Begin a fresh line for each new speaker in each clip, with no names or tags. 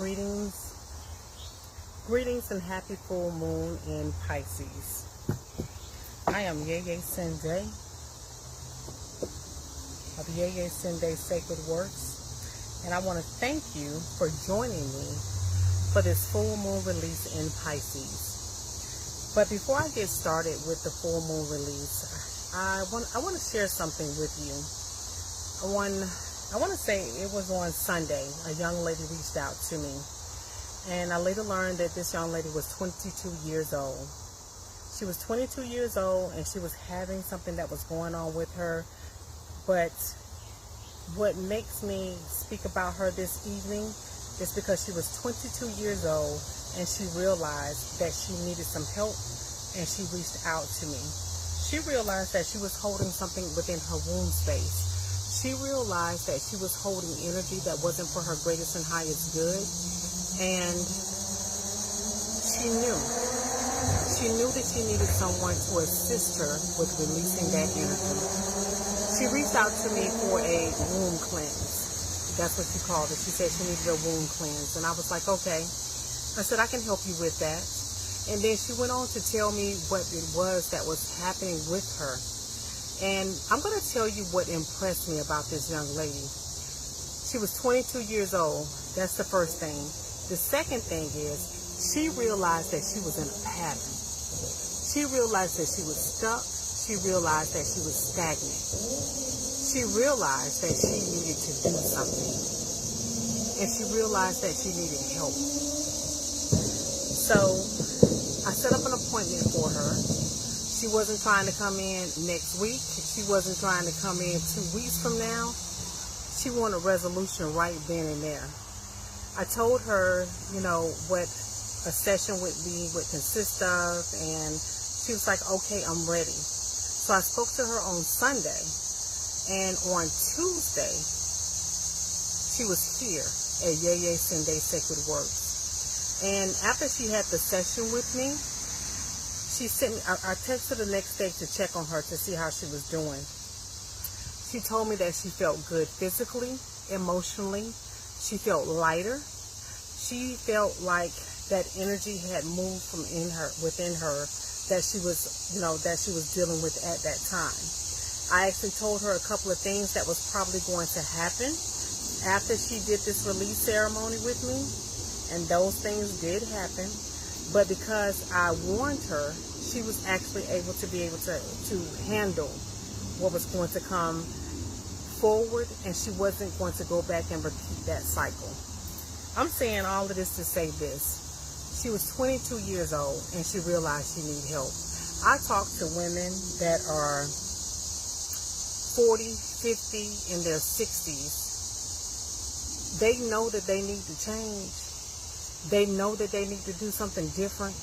Greetings and happy full moon in Pisces. I am Yeye Sende of Yeye Sende Sacred Works, and I want to thank you for joining me for this full moon release in Pisces. But before I get started with the full moon release, I want to share something with you. I want to say it was on Sunday. A young lady reached out to me. And I later learned that this young lady was 22 years old. She was 22 years old and she was having something that was going on with her. But what makes me speak about her this evening is because she was 22 years old and she realized that she needed some help and she reached out to me. She realized that she was holding something within her womb space. She realized that she was holding energy that wasn't for her greatest and highest good. And she knew that she needed someone to assist her with releasing that energy. She reached out to me for a womb cleanse. That's what she called it. She said she needed a womb cleanse. And I was like, okay. I said, I can help you with that. And then she went on to tell me what it was that was happening with her. And I'm going to tell you what impressed me about this young lady. She was 22 years old. That's the first thing. The second thing is she realized that she was in a pattern. She realized that she was stuck. She realized that she was stagnant. She realized that she needed to do something. And she realized that she needed help. So I set up an appointment for her. She wasn't trying to come in next week. She wasn't trying to come in 2 weeks from now. She wanted a resolution right then and there. I told her, what a session would consist of, and she was like, okay, I'm ready. So I spoke to her on Sunday, and on Tuesday, she was here at Yeye Sende Sacred Works. And after she had the session with me, she sent me, I texted her the next day to check on her to see how she was doing. She told me that she felt good physically, emotionally. She felt lighter. She felt like that energy had moved from within her that she was, that she was dealing with at that time. I actually told her a couple of things that was probably going to happen after she did this release ceremony with me, and those things did happen. But because I warned her, she was actually able to handle what was going to come forward, and she wasn't going to go back and repeat that cycle. I'm saying all of this to say this. She was 22 years old and she realized she needed help. I talk to women that are 40, 50, in their 60s. They know that they need to change. They know that they need to do something different,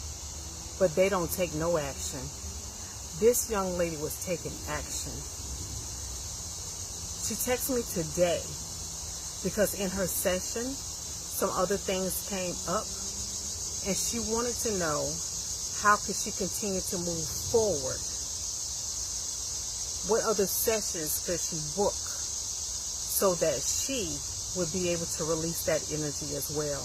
but they don't take no action. This young lady was taking action. She texted me today because in her session, some other things came up and she wanted to know how could she continue to move forward. What other sessions could she book so that she would be able to release that energy as well.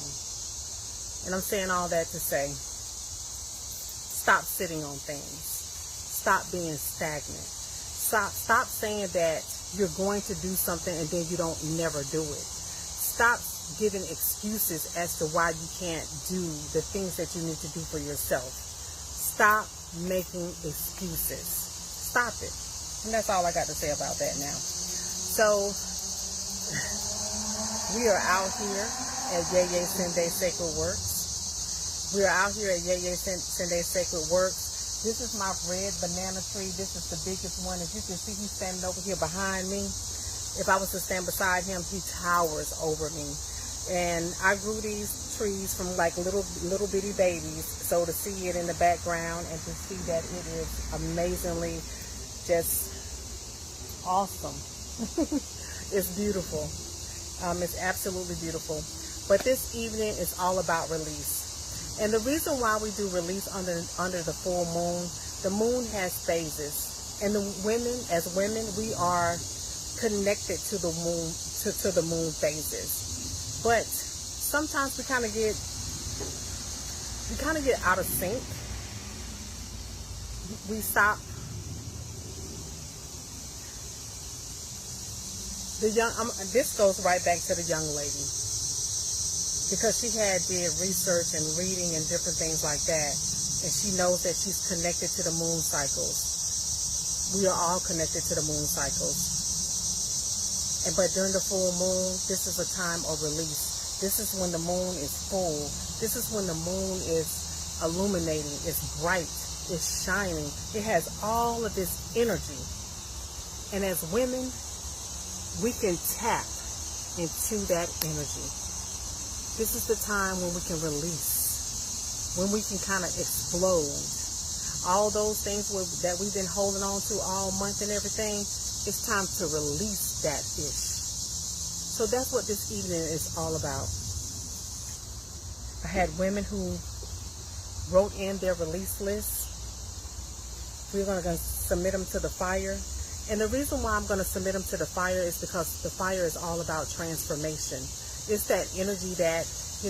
And I'm saying all that to say, stop sitting on things. Stop being stagnant. Stop saying that you're going to do something and then you don't never do it. Stop giving excuses as to why you can't do the things that you need to do for yourself. Stop making excuses. Stop it. And that's all I got to say about that now. So we are out here at Yeye Sende Sacred Works. We are out here at Yeye Sende Sacred Works. This is my red banana tree. This is the biggest one. As you can see, he's standing over here behind me. If I was to stand beside him, he towers over me. And I grew these trees from like little bitty babies. So to see it in the background and to see that it is amazingly just awesome. It's beautiful. It's absolutely beautiful. But this evening is all about release. And the reason why we do release under the full moon, the moon has phases. And as women, we are connected to the moon, to the moon phases. But sometimes we kind of get out of sync. We stop. This goes right back to the young lady, because she did research and reading and different things like that, and she knows that she's connected to the moon cycles. We are all connected to the moon cycles. But during the full moon, this is a time of release. This is when the moon is full. This is when the moon is illuminating. It's bright. It's shining. It has all of this energy. And as women, we can tap into that energy. This is the time when we can release, when we can kind of explode. All those things that we've been holding on to all month and everything, it's time to release that ish. So that's what this evening is all about. I had women who wrote in their release lists. We're going to submit them to the fire. And the reason why I'm going to submit them to the fire is because the fire is all about transformation. It's that energy that, it's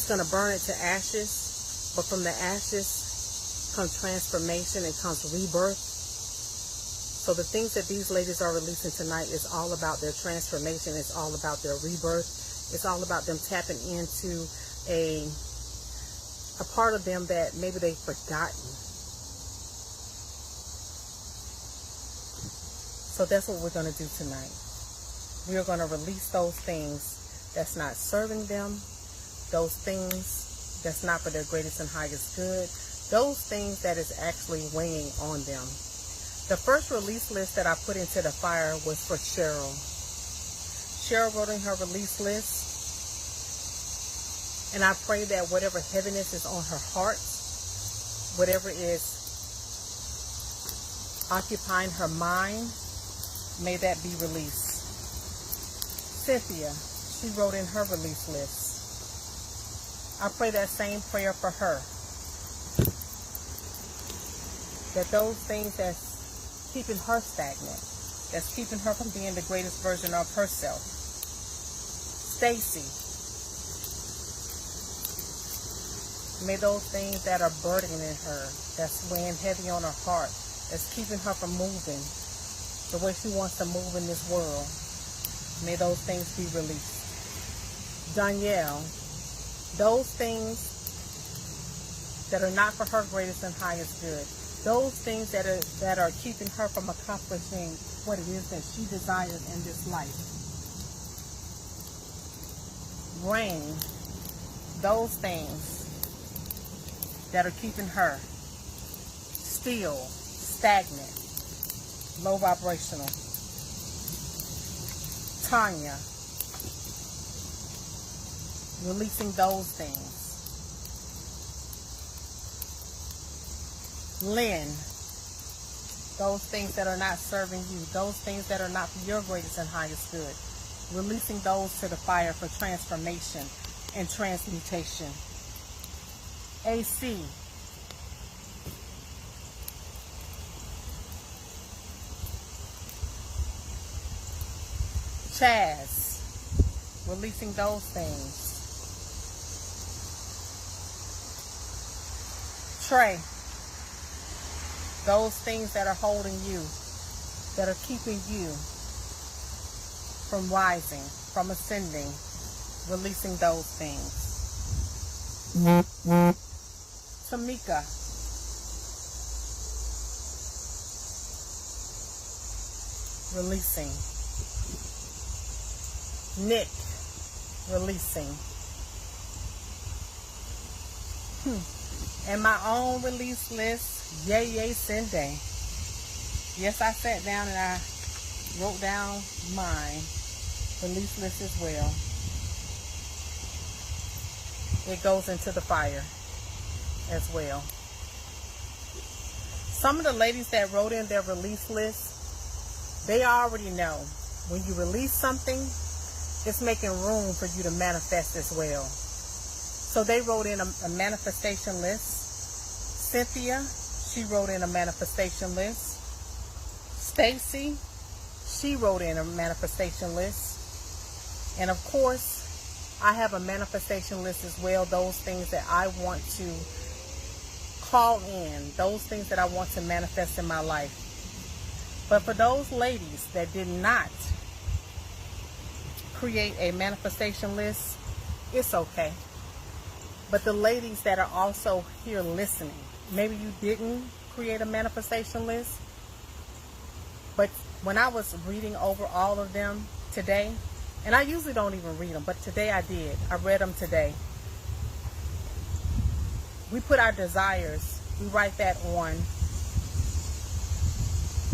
going to burn it to ashes. But from the ashes comes transformation. It comes rebirth. So the things that these ladies are releasing tonight is all about their transformation. It's all about their rebirth. It's all about them tapping into a part of them that maybe they've forgotten. So that's what we're going to do tonight. We are going to release those things that's not serving them, those things that's not for their greatest and highest good, those things that is actually weighing on them. The first release list that I put into the fire was for Cheryl. Cheryl wrote in her release list, and I pray that whatever heaviness is on her heart, whatever is occupying her mind, may that be released. Cynthia, she wrote in her release list. I pray that same prayer for her. That those things that's keeping her stagnant, that's keeping her from being the greatest version of herself. Stacy, may those things that are burdening her, that's weighing heavy on her heart, that's keeping her from moving the way she wants to move in this world, may those things be released. Danielle, those things that are not for her greatest and highest good, those things that are keeping her from accomplishing what it is that she desires in this life. Rain, those things that are keeping her still, stagnant, low vibrational. Tanya, releasing those things. Lynn, those things that are not serving you, those things that are not for your greatest and highest good, releasing those to the fire for transformation and transmutation. AC, Chaz, releasing those things. Trey, those things that are holding you, that are keeping you from rising, from ascending, releasing those things. Tamika, releasing. Nick, releasing. And my own release list, Yay Sunday. Yes, I sat down and I wrote down mine release list as well. It goes into the fire as well. Some of the ladies that wrote in their release list, they already know when you release something, it's making room for you to manifest as well. So they wrote in a manifestation list. Cynthia, she wrote in a manifestation list. Stacy, she wrote in a manifestation list. And of course, I have a manifestation list as well. Those things that I want to call in, those things that I want to manifest in my life. But for those ladies that did not create a manifestation list, it's okay. But the ladies that are also here listening, maybe you didn't create a manifestation list, but when I was reading over all of them today, and I usually don't even read them, but today I did. I read them today. We put our desires, we write that on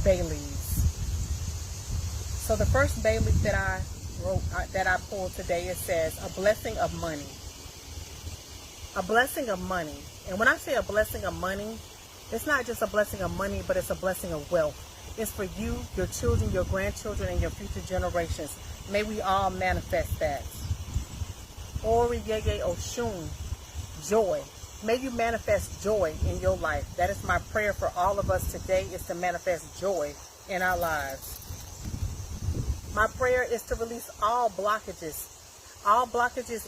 bay leaves. So the first bay leaf that I wrote, that I pulled today, it says, a blessing of money. A blessing of money. And when I say a blessing of money, it's not just a blessing of money, but it's a blessing of wealth. It's for you, your children, your grandchildren, and your future generations. May we all manifest that. Ori Yege Oshun, joy. May you manifest joy in your life. That is my prayer for all of us today, is to manifest joy in our lives. My prayer is to release all blockages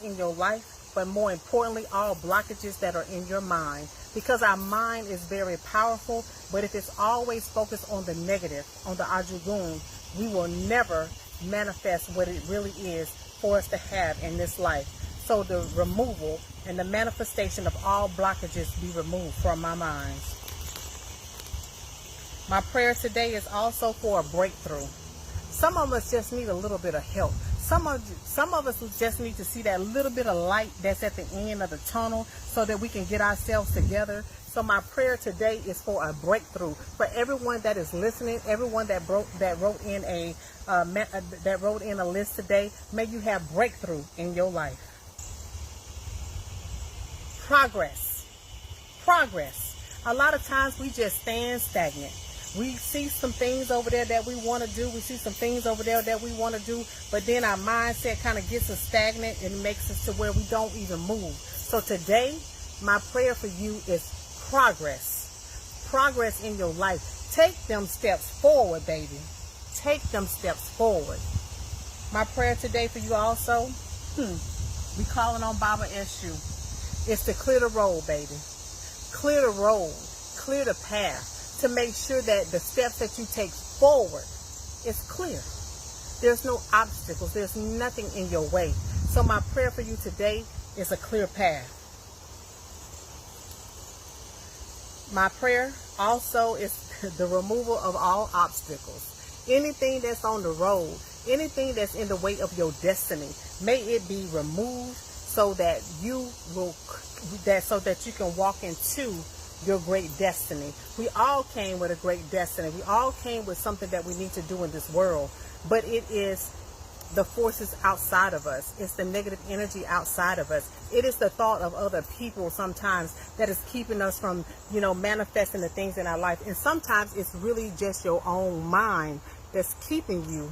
in your life, but more importantly, all blockages that are in your mind. Because our mind is very powerful, but if it's always focused on the negative, on the ajugun, we will never manifest what it really is for us to have in this life. So the removal and the manifestation of all blockages be removed from our minds. My prayer today is also for a breakthrough. Some of us just need a little bit of help. Some of us just need to see that little bit of light that's at the end of the tunnel so that we can get ourselves together. So my prayer today is for a breakthrough for everyone that is listening, everyone that wrote in a list today. May you have breakthrough in your life. Progress. A lot of times we just stand stagnant. We see some things over there that we want to do. We see some things over there that we want to do. But then our mindset kind of gets us stagnant and makes us to where we don't even move. So today, my prayer for you is progress. Progress in your life. Take them steps forward, baby. Take them steps forward. My prayer today for you also, we calling on Baba Eshu, is to clear the road, baby. Clear the road. Clear the path. To make sure that the steps that you take forward is clear. There's no obstacles. There's nothing in your way. So my prayer for you today is a clear path. My prayer also is the removal of all obstacles. Anything that's on the road, anything that's in the way of your destiny, may it be removed so that you can walk into your great destiny. We all came with a great destiny. We all came with something that we need to do in this world. But it is the forces outside of us. It's the negative energy outside of us. It is the thought of other people sometimes that is keeping us from, manifesting the things in our life. And sometimes it's really just your own mind that's keeping you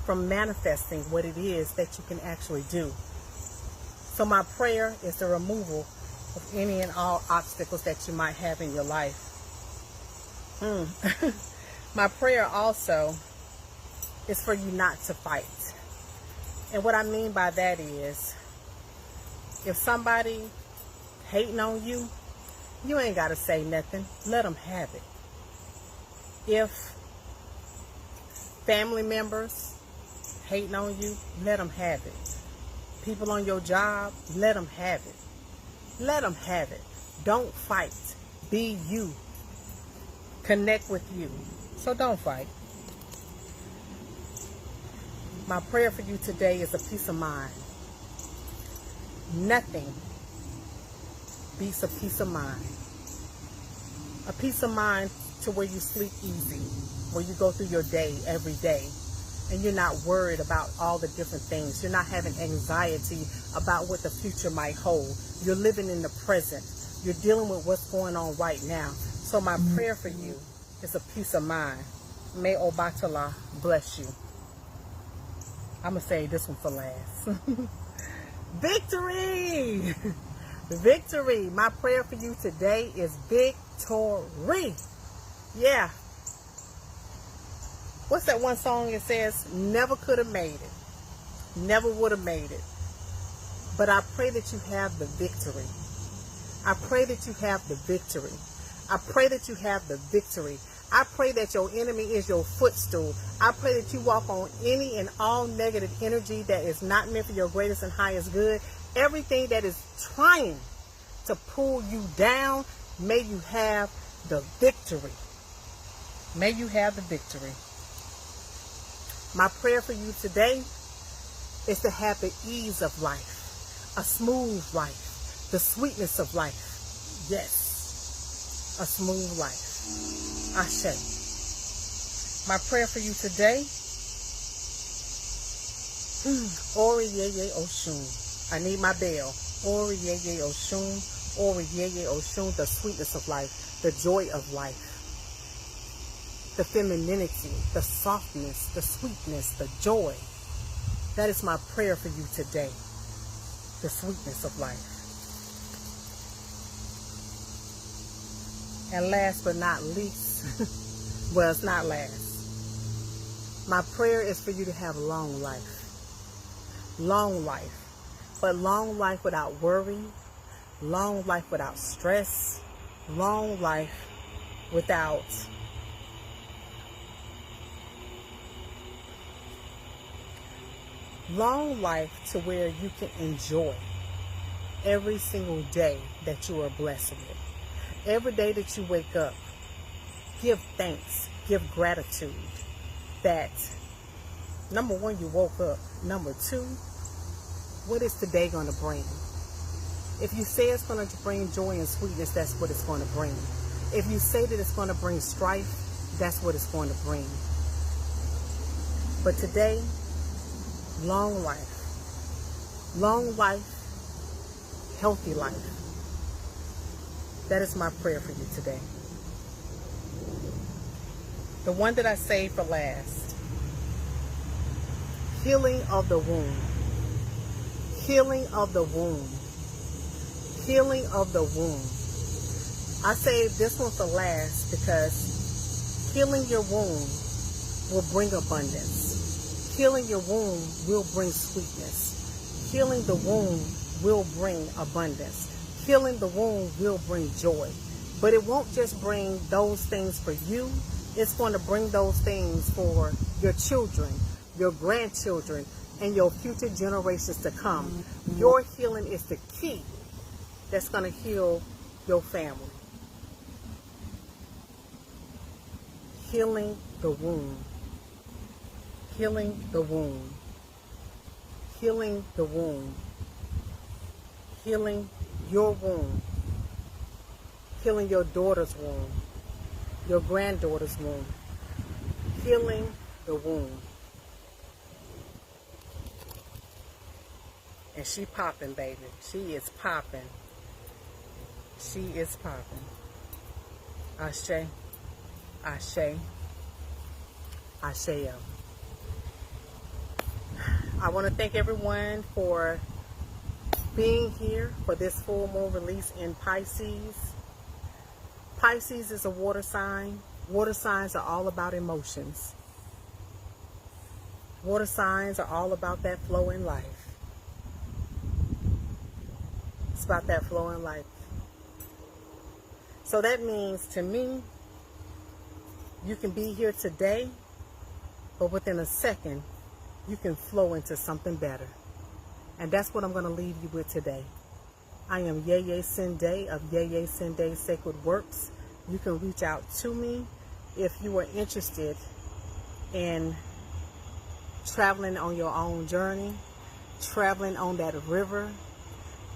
from manifesting what it is that you can actually do. So my prayer is the removal of any and all obstacles that you might have in your life. My prayer also is for you not to fight. And what I mean by that is, if somebody hating on you, you ain't got to say nothing. Let them have it. If family members hating on you, let them have it. People on your job, let them have it. Let them have it. Don't fight. Be you. Connect with you. So don't fight. My prayer for you today is a peace of mind. Nothing beats a peace of mind. A peace of mind to where you sleep easy, where you go through your day every day, and you're not worried about all the different things. You're not having anxiety about what the future might hold. You're living in the present. You're dealing with what's going on right now. So my prayer for you is a peace of mind. May Obatala bless you. I'm going to say this one for last. Victory! Victory! My prayer for you today is victory. Yeah. What's that one song that says, never could have made it? Never would have made it. But I pray that you have the victory. I pray that you have the victory. I pray that you have the victory. I pray that your enemy is your footstool. I pray that you walk on any and all negative energy that is not meant for your greatest and highest good. Everything that is trying to pull you down, may you have the victory. May you have the victory. My prayer for you today is to have the ease of life, a smooth life, the sweetness of life. Yes, a smooth life. Ashe. My prayer for you today, Ori Yeye Oshun. I need my bell. Ori Yeye Oshun. Ori Yeye Oshun, the sweetness of life, the joy of life, the femininity, the softness, the sweetness, the joy. That is my prayer for you today, the sweetness of life. And last but not least, well, it's not last. My prayer is for you to have long life. Long life. But long life without worry. Long life without stress. Long life without long life to where you can enjoy every single day that you are blessed with. Every day that you wake up, give thanks, give gratitude that, number one, you woke up. Number two, what is today going to bring? If you say it's going to bring joy and sweetness, that's what it's going to bring. If you say that it's going to bring strife, that's what it's going to bring. But today, long life, healthy life. That is my prayer for you today. The one that I saved for last. Healing of the womb. Healing of the womb. Healing of the womb. I saved this one for last because healing your womb will bring abundance. Healing your womb will bring sweetness. Healing the womb will bring abundance. Healing the womb will bring joy. But it won't just bring those things for you. It's going to bring those things for your children, your grandchildren, and your future generations to come. Your healing is the key that's going to heal your family. Healing the womb. Healing the womb. Healing the womb. Healing your womb. Healing your daughter's womb. Your granddaughter's womb. Healing the womb. And she popping, baby. She is popping. She is popping. Ashe. Ashe. Ashe. I want to thank everyone for being here for this full moon release in Pisces. Pisces is a water sign. Water signs are all about emotions. Water signs are all about that flow in life. It's about that flow in life. So that means to me, you can be here today, but within a second, you can flow into something better. And that's what I'm going to leave you with today. I am Yeye Sende of Yeye Sende Sacred Works. You can reach out to me if you are interested in traveling on your own journey, traveling on that river,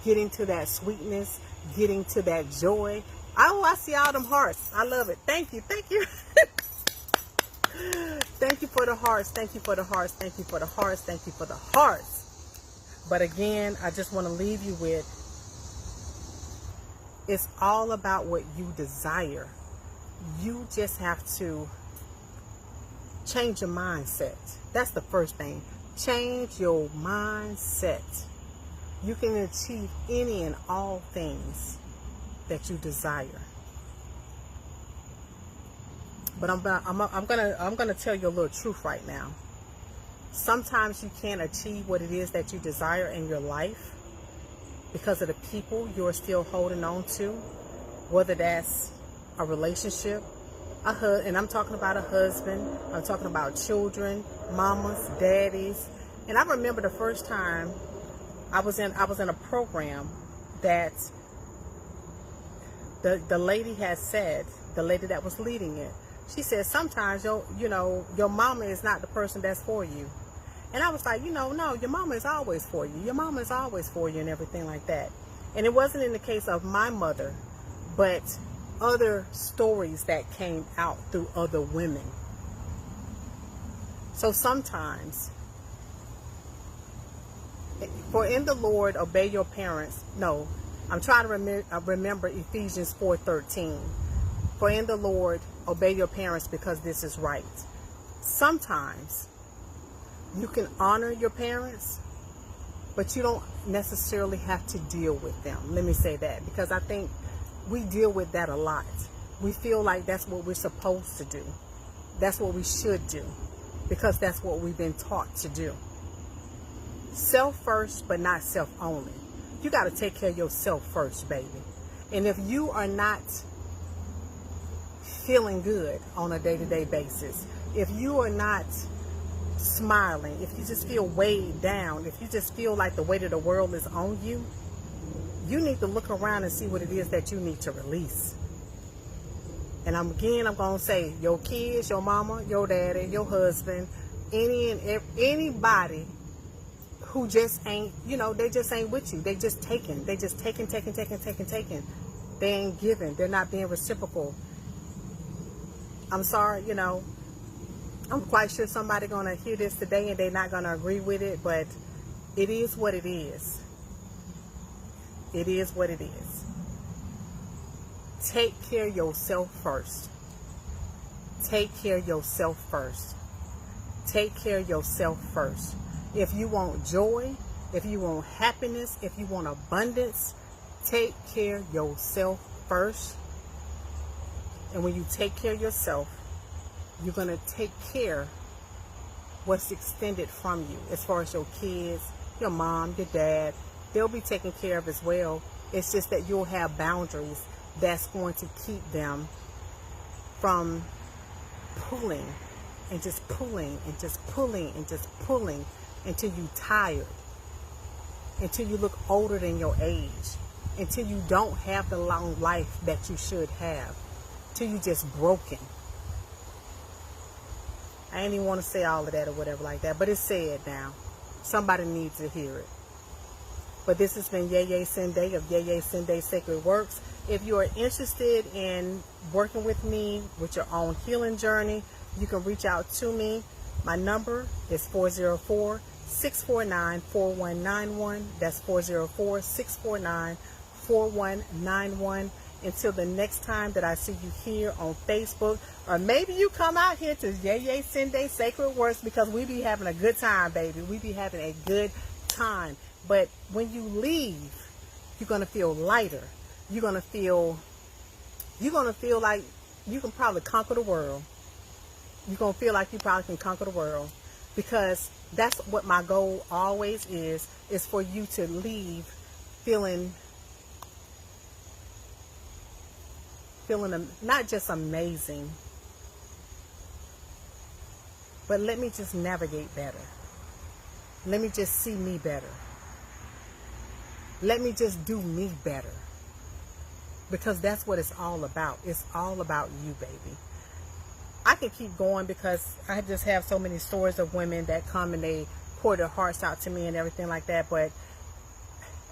getting to that sweetness, getting to that joy. Oh, I see all them hearts. I love it. Thank you. Thank you. Thank you for the hearts. Thank you for the hearts. Thank you for the hearts. Thank you for the hearts. But again, I just want to leave you with, it's all about what you desire. You just have to change your mindset. That's the first thing. Change your mindset. You can achieve any and all things that you desire. But I'm gonna tell you a little truth right now. Sometimes you can't achieve what it is that you desire in your life because of the people you're still holding on to, whether that's a relationship, and I'm talking about a husband, I'm talking about children, mamas, daddies. And I remember the first time I was in a program that the lady had said, the lady that was leading it, she said, sometimes your mama is not the person that's for you. And I was like, no, your mama is always for you. Your mama is always for you and everything like that. And it wasn't in the case of my mother, but other stories that came out through other women. So sometimes, for in the Lord, obey your parents. No, I'm trying to remember Ephesians 4:13. For in the Lord, obey your parents because this is right. Sometimes you can honor your parents, but you don't necessarily have to deal with them. Let me say that, because I think we deal with that a lot. We feel like that's what we're supposed to do. That's what we should do, because that's what we've been taught to do. Self first, but not self only. You got to take care of yourself first, baby. And if you are not feeling good on a day-to-day basis, if you are not smiling, if you just feel weighed down, if you just feel like the weight of the world is on you, you need to look around and see what it is that you need to release. And I'm going to say, your kids, your mama, your daddy, your husband, anybody who just ain't, they just ain't with you. They just taking. They just taking. They ain't giving. They're not being reciprocal. I'm sorry, I'm quite sure somebody going to hear this today and they're not going to agree with it, but it is what it is. It is what it is. Take care of yourself first. Take care of yourself first. Take care of yourself first. If you want joy, if you want happiness, if you want abundance, take care of yourself first. And when you take care of yourself, you're going to take care what's extended from you, as far as your kids, your mom, your dad. They'll be taken care of as well. It's just that you'll have boundaries that's going to keep them from pulling and just pulling and just pulling and just pulling until you're tired, until you look older than your age, until you don't have the long life that you should have, till you just broken. I ain't even want to say all of that or whatever like that, but it's said now. Somebody needs to hear it. But this has been Yeye Sende of Yeye Sende Sacred Works. If you are interested in working with me with your own healing journey, you can reach out to me. My number is 404-649-4191. That's 404-649-4191. Until the next time that I see you here on Facebook, or maybe you come out here to Yeye Sende Sacred Works, because we be having a good time, baby. We be having a good time. But when you leave, you're going to feel lighter. You're going to feel like you can probably conquer the world. You're going to feel like you probably can conquer the world, because that's what my goal always is for you to leave feeling not just amazing, but let me just navigate better. Let me just see me better. Let me just do me better. Because that's what it's all about. It's all about you, baby. I can keep going because I just have so many stories of women that come and they pour their hearts out to me and everything like that, but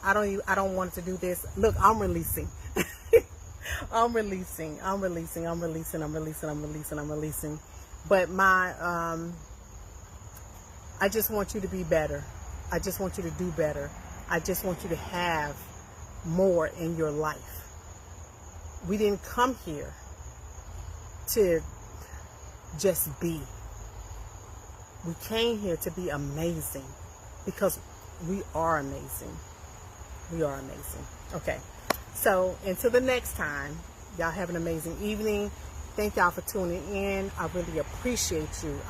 I don't want to do this. Look, I'm releasing. I'm releasing. But I just want you to be better. I just want you to do better. I just want you to have more in your life. We didn't come here to just be. We came here to be amazing, because we are amazing. We are amazing. Okay. So until the next time, y'all have an amazing evening. Thank y'all for tuning in. I really appreciate you.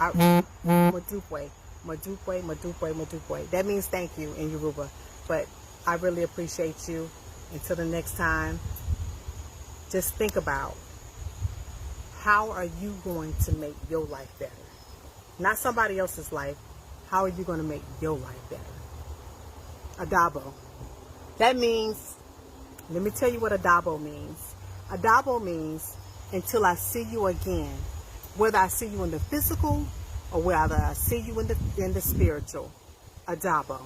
Madukwe, Madukwe, Madukwe. That means thank you in Yoruba. But I really appreciate you. Until the next time, just think about, how are you going to make your life better? Not somebody else's life. How are you going to make your life better? Adabo. That means, let me tell you what adabo means. Adabo means, until I see you again. Whether I see you in the physical or whether I see you in the spiritual. Adabo.